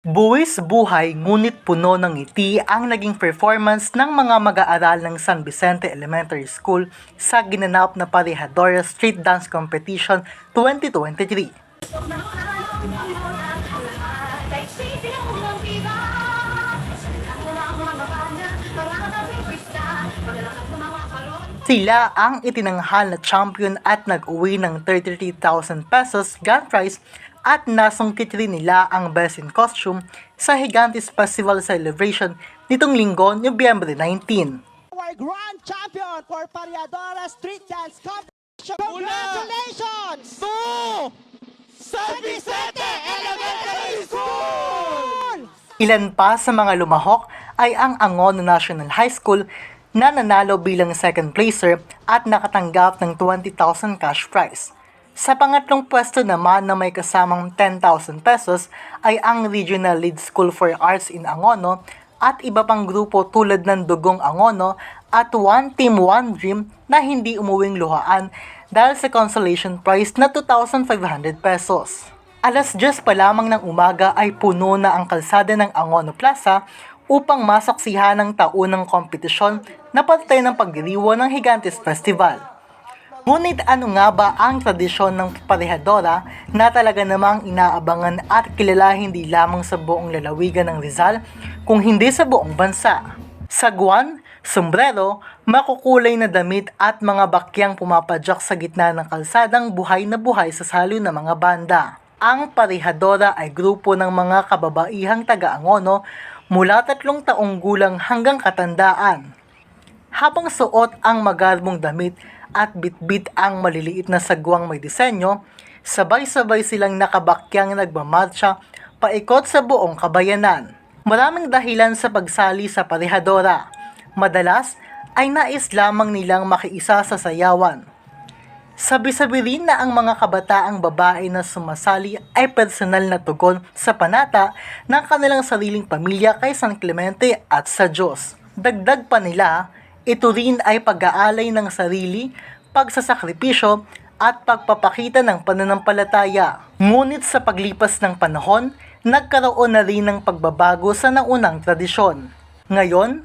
Buwis buhay ngunit puno ng ngiti ang naging performance ng mga mag-aaral ng San Vicente Elementary School sa ginanap na Parehadora Street Dance Competition 2023. Sila ang itinanghal na champion at nag-uwi ng 33,000 pesos grand prize at nasungkit rin nila ang Best in Costume sa Gigantes Festival Celebration nitong linggo, Nobyembre 19. Our grand champion for Parehadora Street Dance Competition. Congratulations! To San Vicente Elementary School! Ilan pa sa mga lumahok ay ang Angono National High School na nanalo bilang second placer at nakatanggap ng 20,000 cash prize. Sa pangatlong pwesto naman na may kasamang 10,000 pesos ay ang Regional Lead School for Arts in Angono at iba pang grupo tulad ng Dugong Angono at One Team One Dream na hindi umuwing luhaan dahil sa consolation prize na 2,500 pesos. Alas 10 pa lamang ng umaga ay puno na ang kalsada ng Angono Plaza upang masaksihan ng taunang kompetisyon na patay ng pagdiriwang ng Gigantes Festival. Ngunit ano nga ba ang tradisyon ng Parehadora na talaga namang inaabangan at kilala hindi lamang sa buong lalawigan ng Rizal kung hindi sa buong bansa? Sagwan, sombrero, makukulay na damit at mga bakyang pumapadyak sa gitna ng kalsadang buhay na buhay sa salo ng mga banda. Ang Parehadora ay grupo ng mga kababaihang taga-Angono mula 3 taong gulang hanggang katandaan. Habang suot ang magarbong damit at bitbit ang maliliit na sagwang may disenyo, sabay-sabay silang nakabakyang nagmamarcha paikot sa buong kabayanan. Maraming dahilan sa pagsali sa Parehadora. Madalas ay nais lamang nilang makiisa sa sayawan. Sabi-sabi rin na ang mga kabataang babae na sumasali ay personal na tugon sa panata ng kanilang sariling pamilya kay San Clemente at sa Diyos. Dagdag pa nila, ito rin ay pag-aalay ng sarili, pagsasakripisyo at pagpapakita ng pananampalataya. Ngunit sa paglipas ng panahon, nagkaroon na rin ng pagbabago sa naunang tradisyon. Ngayon,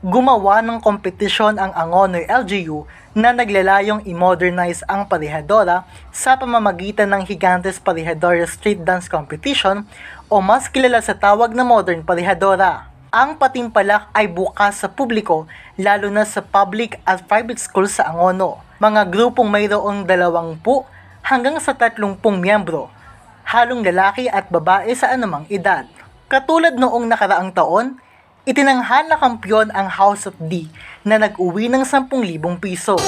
gumawa ng kompetisyon ang Angono LGU na naglalayong i-modernize ang Parehadora sa pamamagitan ng Gigantes Parehadora Street Dance Competition o mas kilala sa tawag na Modern Parehadora. Ang patimpalak ay bukas sa publiko lalo na sa public at private schools sa Angono. Mga grupong mayroong 20 hanggang sa 30 miyembro, halong lalaki at babae sa anumang edad. Katulad noong nakaraang taon, itinanghal na kampyon ang House of D na nag-uwi ng 10,000 piso.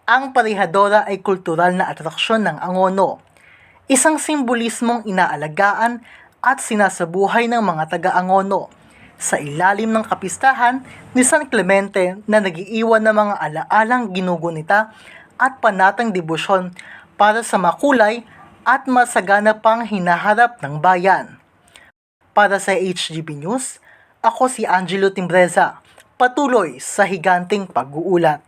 Ang Parehadora ay kultural na atraksyon ng Angono, isang simbolismong inaalagaan at sinasabuhay ng mga taga-Angono sa ilalim ng kapistahan ni San Clemente na nagiiwan ng mga alaalang ginugunita at panatang debosyon para sa makulay at masagana pang hinaharap ng bayan. Para sa HGB News, ako si Angelo Timbreza, patuloy sa higanting pag-uulat.